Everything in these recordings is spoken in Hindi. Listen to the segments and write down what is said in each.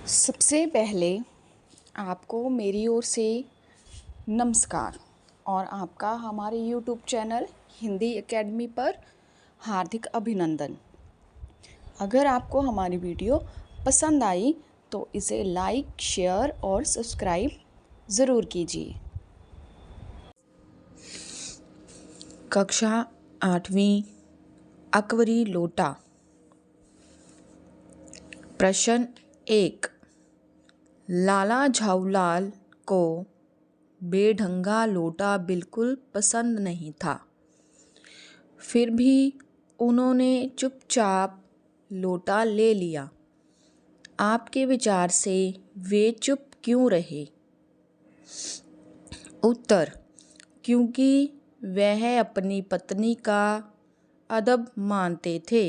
सबसे पहले आपको मेरी ओर से नमस्कार और आपका हमारे यूट्यूब चैनल हिंदी एकेडमी पर हार्दिक अभिनंदन। अगर आपको हमारी वीडियो पसंद आई तो इसे लाइक, शेयर और सब्सक्राइब ज़रूर कीजिए। कक्षा 8वीं अकबरी लोटा। प्रश्न 1। लाला झाऊलाल को बेढंगा लोटा बिल्कुल पसंद नहीं था, फिर भी उन्होंने चुपचाप लोटा ले लिया। आपके विचार से वे चुप क्यों रहे? उत्तर: क्योंकि वह अपनी पत्नी का अदब मानते थे।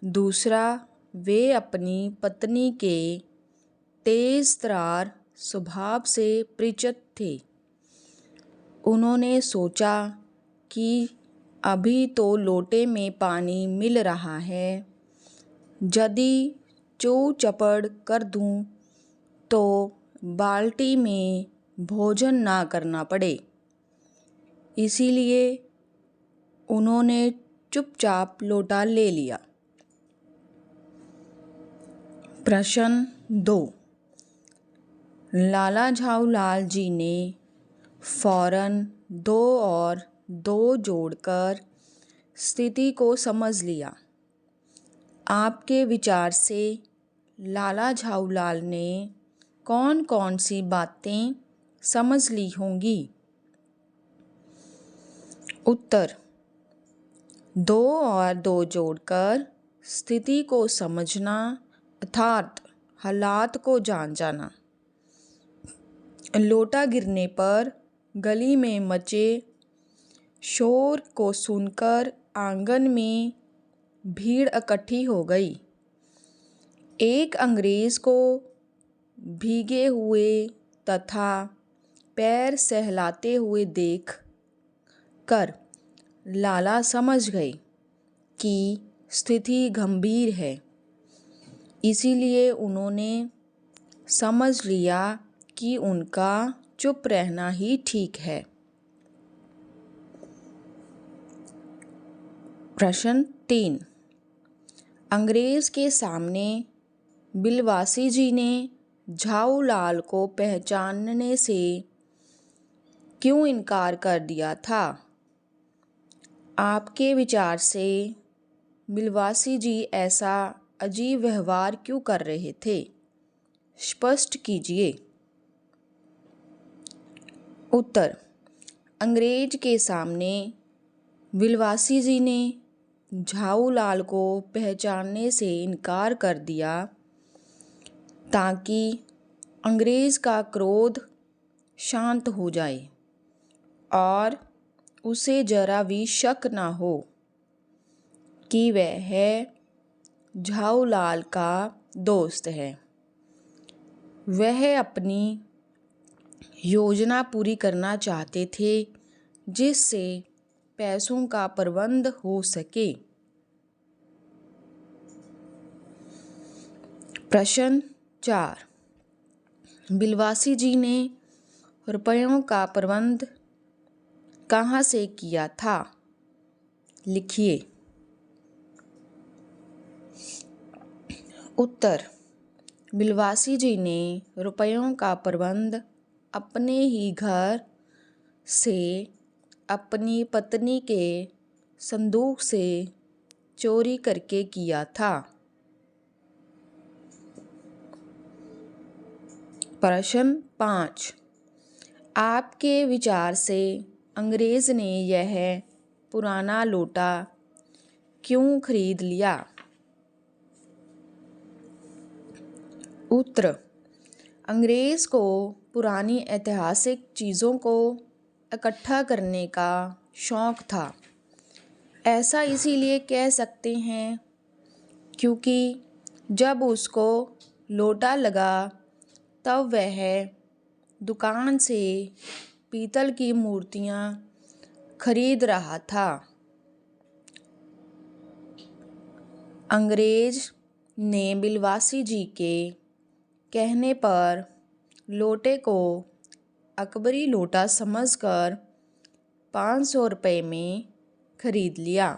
दूसरा, वे अपनी पत्नी के तेज तर्रार स्वभाव से परिचित थे। उन्होंने सोचा कि अभी तो लोटे में पानी मिल रहा है, यदि चू चपड़ कर दूं तो बाल्टी में भोजन ना करना पड़े। इसीलिए उन्होंने चुपचाप लोटा ले लिया। प्रश्न 2। लाला झाऊलाल जी ने फौरन 2 और 2 जोड़कर स्थिति को समझ लिया। आपके विचार से लाला झाऊलाल ने कौन कौन सी बातें समझ ली होंगी? उत्तर: 2 और 2 जोड़कर स्थिति को समझना अर्थात हालात को जान जाना। लोटा गिरने पर गली में मचे शोर को सुनकर आंगन में भीड़ इकट्ठी हो गई। एक अंग्रेज को भीगे हुए तथा पैर सहलाते हुए देख कर लाला समझ गए कि स्थिति गंभीर है। इसीलिए उन्होंने समझ लिया कि उनका चुप रहना ही ठीक है। प्रश्न 3। अंग्रेज के सामने बिलवासी जी ने झाऊलाल को पहचानने से क्यों इनकार कर दिया था? आपके विचार से बिलवासी जी ऐसा अजीब व्यवहार क्यों कर रहे थे? स्पष्ट कीजिए। उत्तर: अंग्रेज के सामने बिलवासी जी ने झाऊलाल को पहचानने से इनकार कर दिया ताकि अंग्रेज का क्रोध शांत हो जाए और उसे जरा भी शक न हो कि वह झाऊलाल का दोस्त है। वह अपनी योजना पूरी करना चाहते थे जिससे पैसों का प्रबंध हो सके। प्रश्न 4। बिलवासी जी ने रुपयों का प्रबंध कहाँ से किया था? लिखिए। उत्तर: बिलवासी जी ने रुपयों का प्रबंध अपने ही घर से अपनी पत्नी के संदूक से चोरी करके किया था। प्रश्न 5। आपके विचार से अंग्रेज ने यह पुराना लोटा क्यों खरीद लिया? उत्तर: अंग्रेज को पुरानी ऐतिहासिक चीज़ों को इकट्ठा करने का शौक था। ऐसा इसीलिए कह सकते हैं क्योंकि जब उसको लोटा लगा तब वह दुकान से पीतल की मूर्तियाँ खरीद रहा था। अंग्रेज ने बिलवासी जी के कहने पर लोटे को अकबरी लोटा समझकर 500 रुपये में खरीद लिया।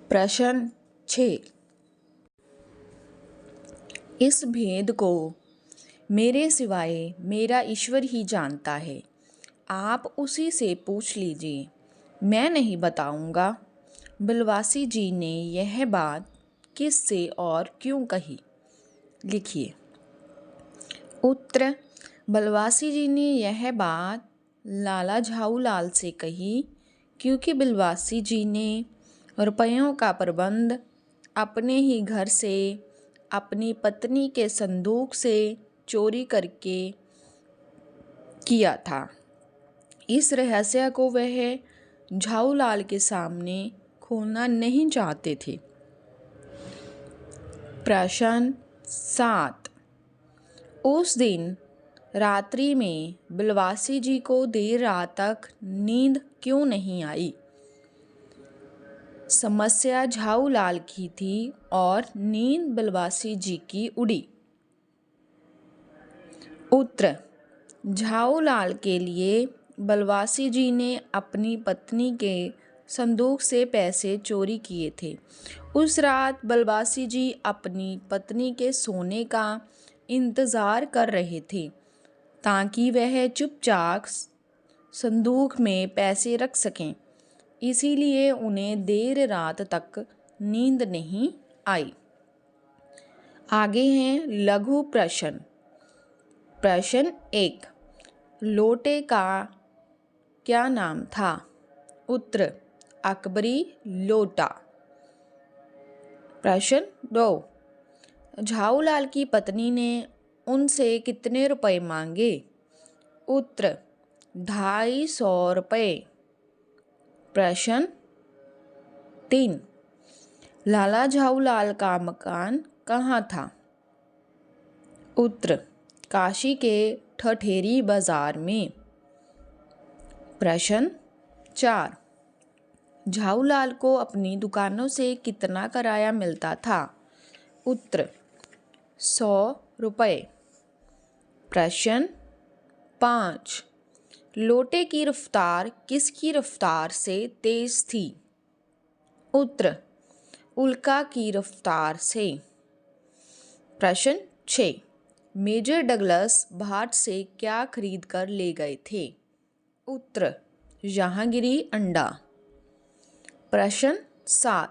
प्रश्न 6। इस भेद को मेरे सिवाय मेरा ईश्वर ही जानता है, आप उसी से पूछ लीजिए, मैं नहीं बताऊंगा। बिलवासी जी ने यह बात किससे और क्यों कही? लिखिए। उत्तर। बिलवासी जी ने यह बात लाला झाऊलाल से कही क्योंकि बिलवासी जी ने रुपयों का प्रबंध अपने ही घर से अपनी पत्नी के संदूक से चोरी करके किया था। इस रहस्य को वह झाऊलाल के सामने खोलना नहीं चाहते थे। प्रश्न 7। उस दिन रात्रि में बिलवासी जी को देर रात तक नींद क्यों नहीं आई? समस्या झाऊलाल की थी और नींद बिलवासी जी की उड़ी। उत्तर। झाऊलाल के लिए बिलवासी जी ने अपनी पत्नी के संदूक से पैसे चोरी किए थे। उस रात बिलवासी जी अपनी पत्नी के सोने का इंतज़ार कर रहे थे ताकि वह चुपचाप संदूक में पैसे रख सकें, इसीलिए उन्हें देर रात तक नींद नहीं आई। आगे हैं लघु प्रश्न। प्रश्न 1। लोटे का क्या नाम था? उत्तर। अकबरी लोटा। प्रश्न 2। झाऊलाल की पत्नी ने उनसे कितने रुपए मांगे? उत्तर। 250 रुपये। प्रश्न 3। लाला झाऊलाल का मकान कहाँ था? उत्तर। काशी के ठठेरी बाजार में। प्रश्न 4। झाऊलाल को अपनी दुकानों से कितना किराया मिलता था? उत्तर। 100 रुपये। प्रश्न 5। लोटे की रफ्तार किसकी रफ्तार से तेज थी? उत्तर। उल्का की रफ्तार से। प्रश्न 6। मेजर डगलस भारत से क्या खरीद कर ले गए थे? उत्तर। जहांगीरी अंडा। प्रश्न 7।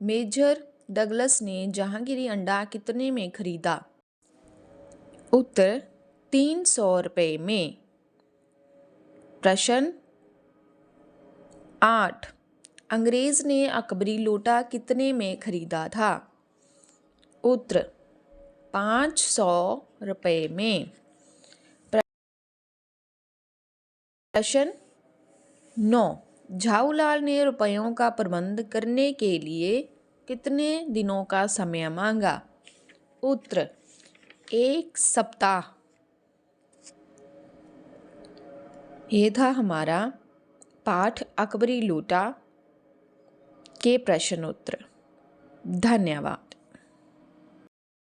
मेजर डगलस ने जहांगीरी अंडा कितने में खरीदा? उत्तर। 300 रुपये में। प्रश्न 8। अंग्रेज ने अकबरी लोटा कितने में खरीदा था? उत्तर। 500 रुपये में। प्रश्न 9। झाऊलाल ने रुपयों का प्रबंध करने के लिए कितने दिनों का समय मांगा? उत्तर। 1 सप्ताह। ये था हमारा पाठ अकबरी लोटा के प्रश्न उत्तर। धन्यवाद।